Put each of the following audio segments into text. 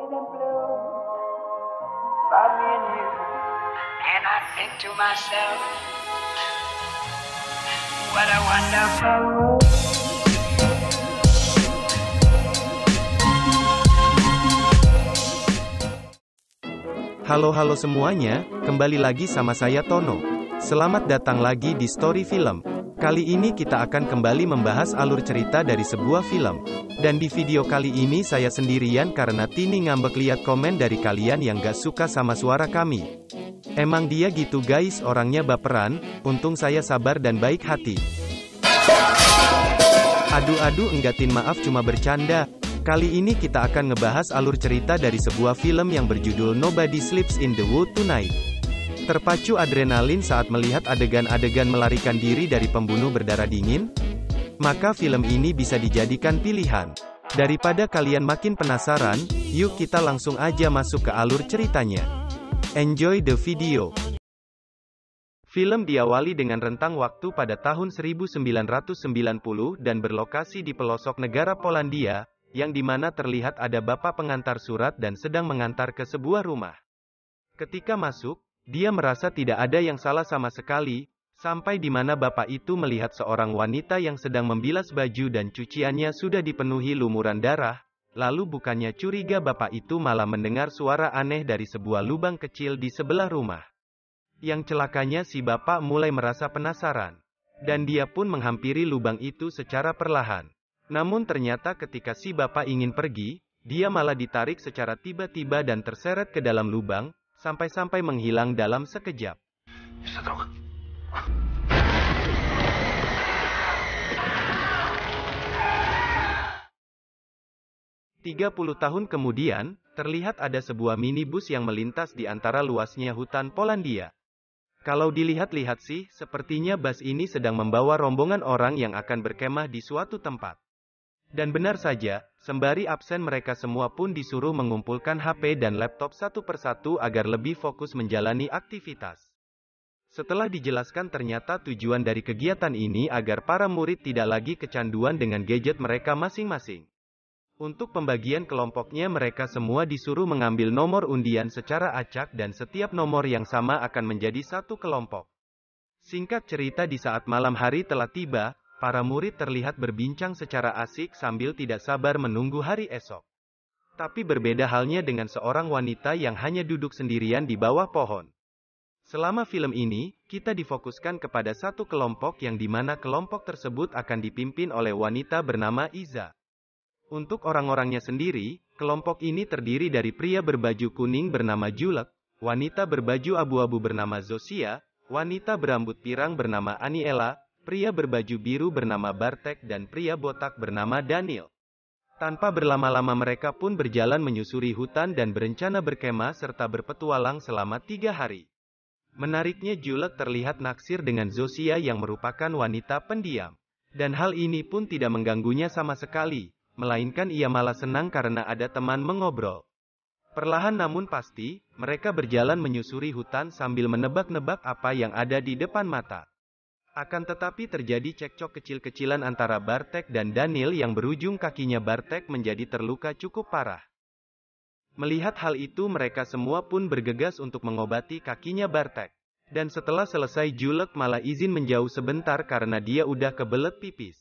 red and blue for me and you. And I think to myself, what a wonderful world. Halo semuanya, kembali lagi sama saya Tono. Selamat datang lagi di Story Film. Kali ini kita akan kembali membahas alur cerita dari sebuah film. Dan di video kali ini saya sendirian karena Tini ngambek lihat komen dari kalian yang gak suka sama suara kami. Emang dia gitu guys, orangnya baperan, untung saya sabar dan baik hati. Aduh enggatin, maaf cuma bercanda. Kali ini kita akan ngebahas alur cerita dari sebuah film yang berjudul Nobody Sleeps in the Woods Tonight. Terpacu adrenalin saat melihat adegan-adegan melarikan diri dari pembunuh berdarah dingin? Maka film ini bisa dijadikan pilihan. Daripada kalian makin penasaran, yuk kita langsung aja masuk ke alur ceritanya. Enjoy the video. Film diawali dengan rentang waktu pada tahun 1990 dan berlokasi di pelosok negara Polandia, yang dimana terlihat ada bapak pengantar surat dan sedang mengantar ke sebuah rumah. Ketika masuk, dia merasa tidak ada yang salah sama sekali, sampai di mana bapak itu melihat seorang wanita yang sedang membilas baju dan cuciannya sudah dipenuhi lumuran darah, lalu bukannya curiga bapak itu malah mendengar suara aneh dari sebuah lubang kecil di sebelah rumah. Yang celakanya si bapak mulai merasa penasaran, dan dia pun menghampiri lubang itu secara perlahan. Namun ternyata ketika si bapak ingin pergi, dia malah ditarik secara tiba-tiba dan terseret ke dalam lubang, sampai-sampai menghilang dalam sekejap. 30 tahun kemudian, terlihat ada sebuah minibus yang melintas di antara luasnya hutan Polandia. Kalau dilihat-lihat sih, sepertinya bus ini sedang membawa rombongan orang yang akan berkemah di suatu tempat. Dan benar saja, sembari absen mereka semua pun disuruh mengumpulkan HP dan laptop satu persatu agar lebih fokus menjalani aktivitas. Setelah dijelaskan ternyata tujuan dari kegiatan ini agar para murid tidak lagi kecanduan dengan gadget mereka masing-masing. Untuk pembagian kelompoknya mereka semua disuruh mengambil nomor undian secara acak dan setiap nomor yang sama akan menjadi satu kelompok. Singkat cerita, di saat malam hari telah tiba, para murid terlihat berbincang secara asik sambil tidak sabar menunggu hari esok. Tapi berbeda halnya dengan seorang wanita yang hanya duduk sendirian di bawah pohon. Selama film ini, kita difokuskan kepada satu kelompok yang dimana kelompok tersebut akan dipimpin oleh wanita bernama Iza. Untuk orang-orangnya sendiri, kelompok ini terdiri dari pria berbaju kuning bernama Julek, wanita berbaju abu-abu bernama Zosia, wanita berambut pirang bernama Aniela, pria berbaju biru bernama Bartek dan pria botak bernama Daniel. Tanpa berlama-lama mereka pun berjalan menyusuri hutan dan berencana berkemah serta berpetualang selama 3 hari. Menariknya Julek terlihat naksir dengan Zosia yang merupakan wanita pendiam. Dan hal ini pun tidak mengganggunya sama sekali, melainkan ia malah senang karena ada teman mengobrol. Perlahan namun pasti, mereka berjalan menyusuri hutan sambil menebak-nebak apa yang ada di depan mata. Akan tetapi terjadi cekcok kecil-kecilan antara Bartek dan Daniel yang berujung kakinya Bartek menjadi terluka cukup parah. Melihat hal itu mereka semua pun bergegas untuk mengobati kakinya Bartek. Dan setelah selesai Julek malah izin menjauh sebentar karena dia udah kebelet pipis.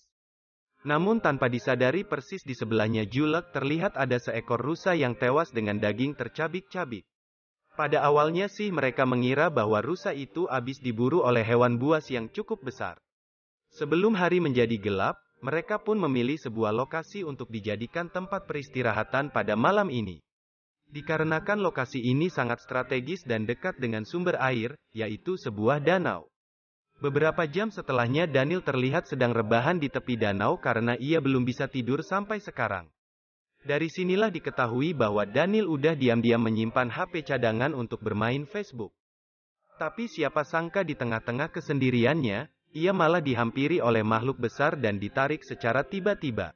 Namun tanpa disadari persis di sebelahnya Julek terlihat ada seekor rusa yang tewas dengan daging tercabik-cabik. Pada awalnya sih mereka mengira bahwa rusa itu habis diburu oleh hewan buas yang cukup besar. Sebelum hari menjadi gelap, mereka pun memilih sebuah lokasi untuk dijadikan tempat peristirahatan pada malam ini. Dikarenakan lokasi ini sangat strategis dan dekat dengan sumber air, yaitu sebuah danau. Beberapa jam setelahnya Daniel terlihat sedang rebahan di tepi danau karena ia belum bisa tidur sampai sekarang. Dari sinilah diketahui bahwa Daniel udah diam-diam menyimpan HP cadangan untuk bermain Facebook. Tapi siapa sangka di tengah-tengah kesendiriannya, ia malah dihampiri oleh makhluk besar dan ditarik secara tiba-tiba.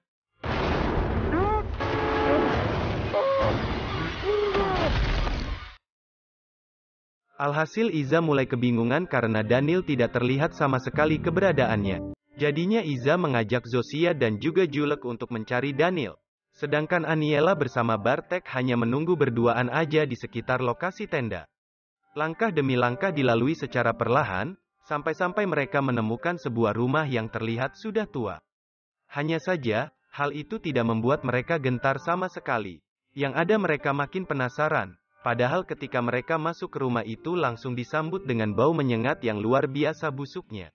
Alhasil Iza mulai kebingungan karena Daniel tidak terlihat sama sekali keberadaannya. Jadinya Iza mengajak Zosia dan juga Julek untuk mencari Daniel. Sedangkan Aniela bersama Bartek hanya menunggu berduaan aja di sekitar lokasi tenda. Langkah demi langkah dilalui secara perlahan, sampai-sampai mereka menemukan sebuah rumah yang terlihat sudah tua. Hanya saja, hal itu tidak membuat mereka gentar sama sekali. Yang ada mereka makin penasaran, padahal ketika mereka masuk ke rumah itu langsung disambut dengan bau menyengat yang luar biasa busuknya.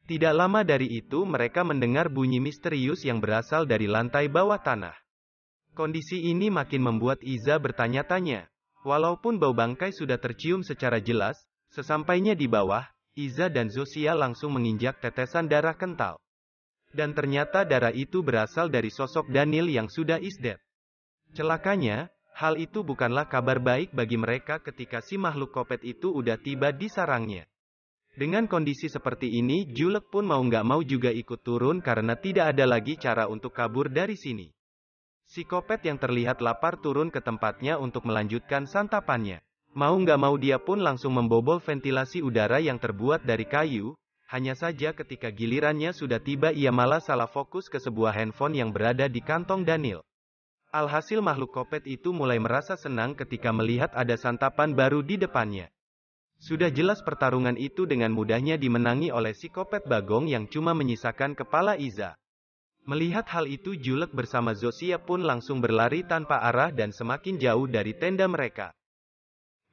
Tidak lama dari itu mereka mendengar bunyi misterius yang berasal dari lantai bawah tanah. Kondisi ini makin membuat Iza bertanya-tanya. Walaupun bau bangkai sudah tercium secara jelas, sesampainya di bawah, Iza dan Zosia langsung menginjak tetesan darah kental. Dan ternyata darah itu berasal dari sosok Daniel yang sudah is dead. Celakanya, hal itu bukanlah kabar baik bagi mereka ketika si makhluk kopet itu udah tiba di sarangnya. Dengan kondisi seperti ini, Julek pun mau nggak mau juga ikut turun karena tidak ada lagi cara untuk kabur dari sini. Si kopet yang terlihat lapar turun ke tempatnya untuk melanjutkan santapannya. Mau nggak mau dia pun langsung membobol ventilasi udara yang terbuat dari kayu, hanya saja ketika gilirannya sudah tiba ia malah salah fokus ke sebuah handphone yang berada di kantong Daniel. Alhasil makhluk kopet itu mulai merasa senang ketika melihat ada santapan baru di depannya. Sudah jelas pertarungan itu dengan mudahnya dimenangi oleh si kopet bagong yang cuma menyisakan kepala Iza. Melihat hal itu Julek bersama Zosia pun langsung berlari tanpa arah dan semakin jauh dari tenda mereka.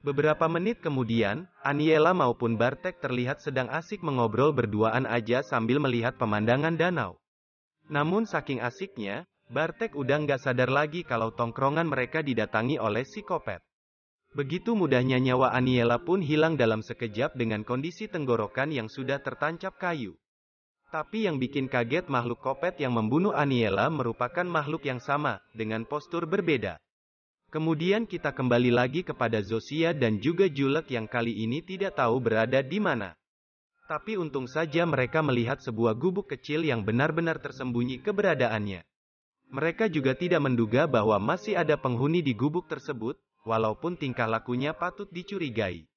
Beberapa menit kemudian, Aniela maupun Bartek terlihat sedang asik mengobrol berduaan aja sambil melihat pemandangan danau. Namun saking asiknya, Bartek udah nggak sadar lagi kalau tongkrongan mereka didatangi oleh si kopet. Begitu mudahnya nyawa Aniela pun hilang dalam sekejap dengan kondisi tenggorokan yang sudah tertancap kayu. Tapi yang bikin kaget makhluk kopet yang membunuh Aniela merupakan makhluk yang sama, dengan postur berbeda. Kemudian kita kembali lagi kepada Zosia dan juga Julek yang kali ini tidak tahu berada di mana. Tapi untung saja mereka melihat sebuah gubuk kecil yang benar-benar tersembunyi keberadaannya. Mereka juga tidak menduga bahwa masih ada penghuni di gubuk tersebut, walaupun tingkah lakunya patut dicurigai.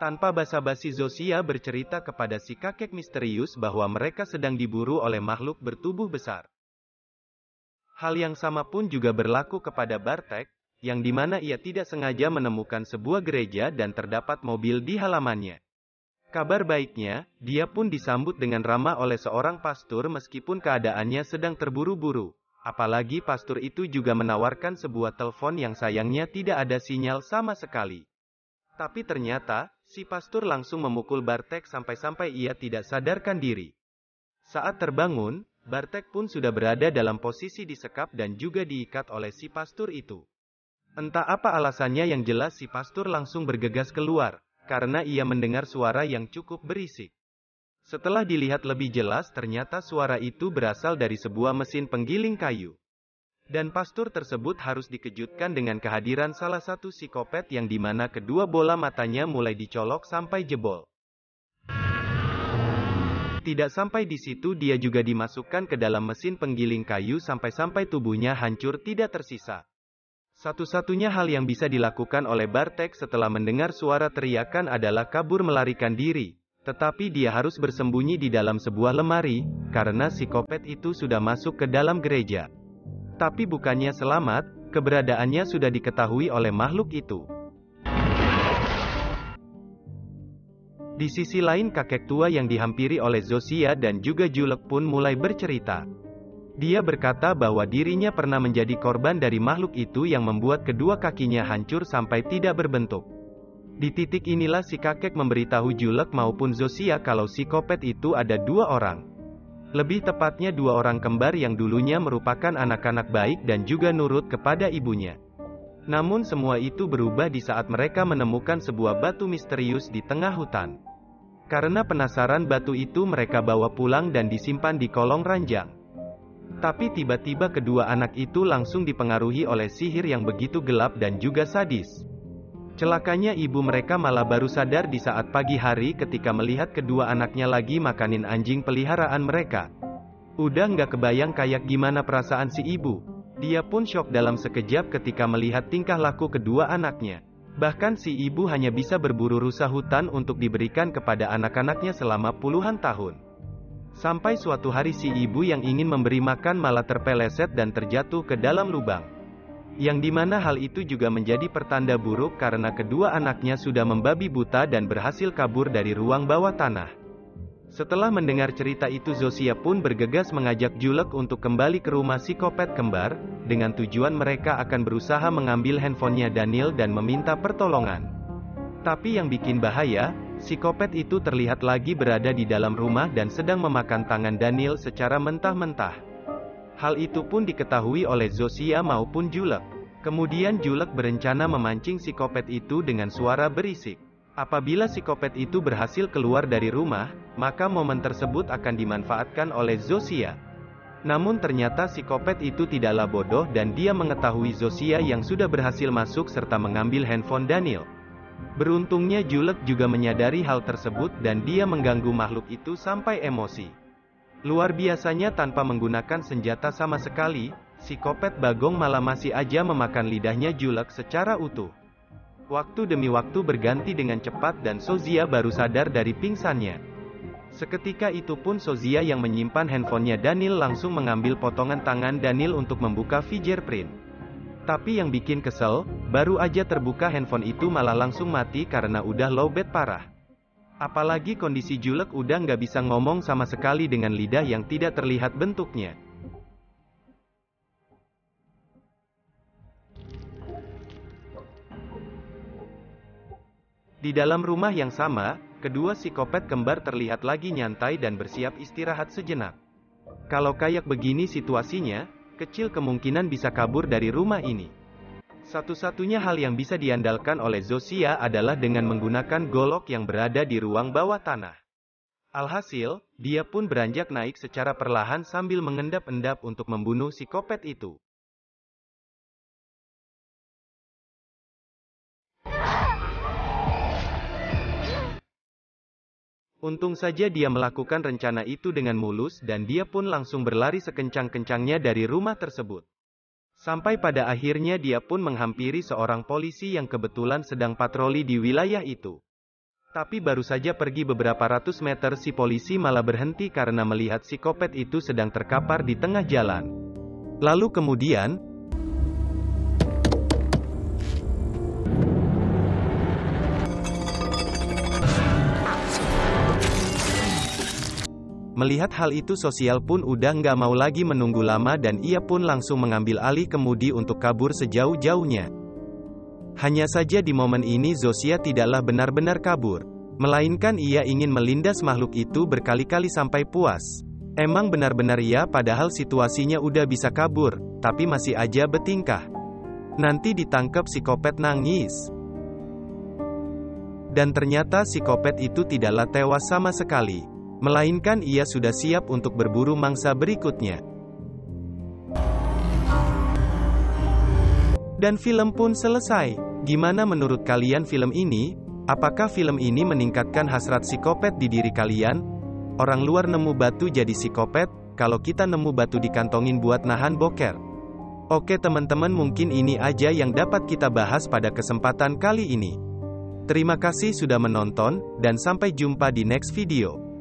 Tanpa basa-basi Zosia bercerita kepada si kakek misterius bahwa mereka sedang diburu oleh makhluk bertubuh besar. Hal yang sama pun juga berlaku kepada Bartek, yang dimana ia tidak sengaja menemukan sebuah gereja dan terdapat mobil di halamannya. Kabar baiknya, dia pun disambut dengan ramah oleh seorang pastor meskipun keadaannya sedang terburu-buru. Apalagi pastor itu juga menawarkan sebuah telepon yang sayangnya tidak ada sinyal sama sekali. Tapi ternyata, si pastor langsung memukul Bartek sampai-sampai ia tidak sadarkan diri. Saat terbangun, Bartek pun sudah berada dalam posisi disekap dan juga diikat oleh si pastor itu. Entah apa alasannya yang jelas si pastor langsung bergegas keluar, karena ia mendengar suara yang cukup berisik. Setelah dilihat lebih jelas ternyata suara itu berasal dari sebuah mesin penggiling kayu. Dan pastor tersebut harus dikejutkan dengan kehadiran salah satu psikopat yang dimana kedua bola matanya mulai dicolok sampai jebol. Tidak sampai di situ dia juga dimasukkan ke dalam mesin penggiling kayu sampai-sampai tubuhnya hancur tidak tersisa. Satu-satunya hal yang bisa dilakukan oleh Bartek setelah mendengar suara teriakan adalah kabur melarikan diri. Tetapi dia harus bersembunyi di dalam sebuah lemari, karena psikopat itu sudah masuk ke dalam gereja. Tapi bukannya selamat, keberadaannya sudah diketahui oleh makhluk itu. Di sisi lain kakek tua yang dihampiri oleh Zosia dan juga Julek pun mulai bercerita. Dia berkata bahwa dirinya pernah menjadi korban dari makhluk itu yang membuat kedua kakinya hancur sampai tidak berbentuk. Di titik inilah si kakek memberitahu Julek maupun Zosia kalau psikopat itu ada dua orang. Lebih tepatnya dua orang kembar yang dulunya merupakan anak-anak baik dan juga nurut kepada ibunya. Namun semua itu berubah di saat mereka menemukan sebuah batu misterius di tengah hutan. Karena penasaran batu itu mereka bawa pulang dan disimpan di kolong ranjang. Tapi tiba-tiba kedua anak itu langsung dipengaruhi oleh sihir yang begitu gelap dan juga sadis. Celakanya ibu mereka malah baru sadar di saat pagi hari ketika melihat kedua anaknya lagi makanin anjing peliharaan mereka. Udah nggak kebayang kayak gimana perasaan si ibu. Dia pun syok dalam sekejap ketika melihat tingkah laku kedua anaknya. Bahkan si ibu hanya bisa berburu rusa hutan untuk diberikan kepada anak-anaknya selama puluhan tahun. Sampai suatu hari si ibu yang ingin memberi makan malah terpeleset dan terjatuh ke dalam lubang. Yang dimana hal itu juga menjadi pertanda buruk karena kedua anaknya sudah membabi buta dan berhasil kabur dari ruang bawah tanah. Setelah mendengar cerita itu Zosia pun bergegas mengajak Julek untuk kembali ke rumah psikopat kembar, dengan tujuan mereka akan berusaha mengambil handphonenya Daniel dan meminta pertolongan. Tapi yang bikin bahaya, psikopat itu terlihat lagi berada di dalam rumah dan sedang memakan tangan Daniel secara mentah-mentah. Hal itu pun diketahui oleh Zosia maupun Julek. Kemudian Julek berencana memancing psikopat itu dengan suara berisik. Apabila psikopat itu berhasil keluar dari rumah, maka momen tersebut akan dimanfaatkan oleh Zosia. Namun ternyata psikopat itu tidaklah bodoh dan dia mengetahui Zosia yang sudah berhasil masuk serta mengambil handphone Daniel. Beruntungnya Julek juga menyadari hal tersebut dan dia mengganggu makhluk itu sampai emosi. Luar biasanya tanpa menggunakan senjata sama sekali, psikopat Bagong malah masih aja memakan lidahnya Julek secara utuh. Waktu demi waktu berganti dengan cepat dan Zosia baru sadar dari pingsannya. Seketika itu pun Zosia yang menyimpan handphonenya Daniel langsung mengambil potongan tangan Daniel untuk membuka fingerprint. Tapi yang bikin kesel, baru aja terbuka handphone itu malah langsung mati karena udah lowbat parah. Apalagi kondisi Julek udah nggak bisa ngomong sama sekali dengan lidah yang tidak terlihat bentuknya. Di dalam rumah yang sama, kedua psikopat kembar terlihat lagi nyantai dan bersiap istirahat sejenak. Kalau kayak begini situasinya, kecil kemungkinan bisa kabur dari rumah ini. Satu-satunya hal yang bisa diandalkan oleh Zosia adalah dengan menggunakan golok yang berada di ruang bawah tanah. Alhasil, dia pun beranjak naik secara perlahan sambil mengendap-endap untuk membunuh psikopat itu. Untung saja dia melakukan rencana itu dengan mulus dan dia pun langsung berlari sekencang-kencangnya dari rumah tersebut. Sampai pada akhirnya dia pun menghampiri seorang polisi yang kebetulan sedang patroli di wilayah itu. Tapi baru saja pergi beberapa ratus meter si polisi malah berhenti karena melihat psikopat itu sedang terkapar di tengah jalan. Lalu kemudian, melihat hal itu Sosial pun udah nggak mau lagi menunggu lama dan ia pun langsung mengambil alih kemudi untuk kabur sejauh-jauhnya. Hanya saja di momen ini Zosia tidaklah benar-benar kabur, melainkan ia ingin melindas makhluk itu berkali-kali sampai puas. Emang benar-benar ya padahal situasinya udah bisa kabur, tapi masih aja bertingkah. Nanti ditangkap psikopat nangis. Dan ternyata psikopat itu tidaklah tewas sama sekali, melainkan ia sudah siap untuk berburu mangsa berikutnya. Dan film pun selesai. Gimana menurut kalian film ini? Apakah film ini meningkatkan hasrat psikopat di diri kalian? Orang luar nemu batu jadi psikopat, kalau kita nemu batu dikantongin buat nahan boker. Oke teman-teman, mungkin ini aja yang dapat kita bahas pada kesempatan kali ini. Terima kasih sudah menonton, dan sampai jumpa di next video.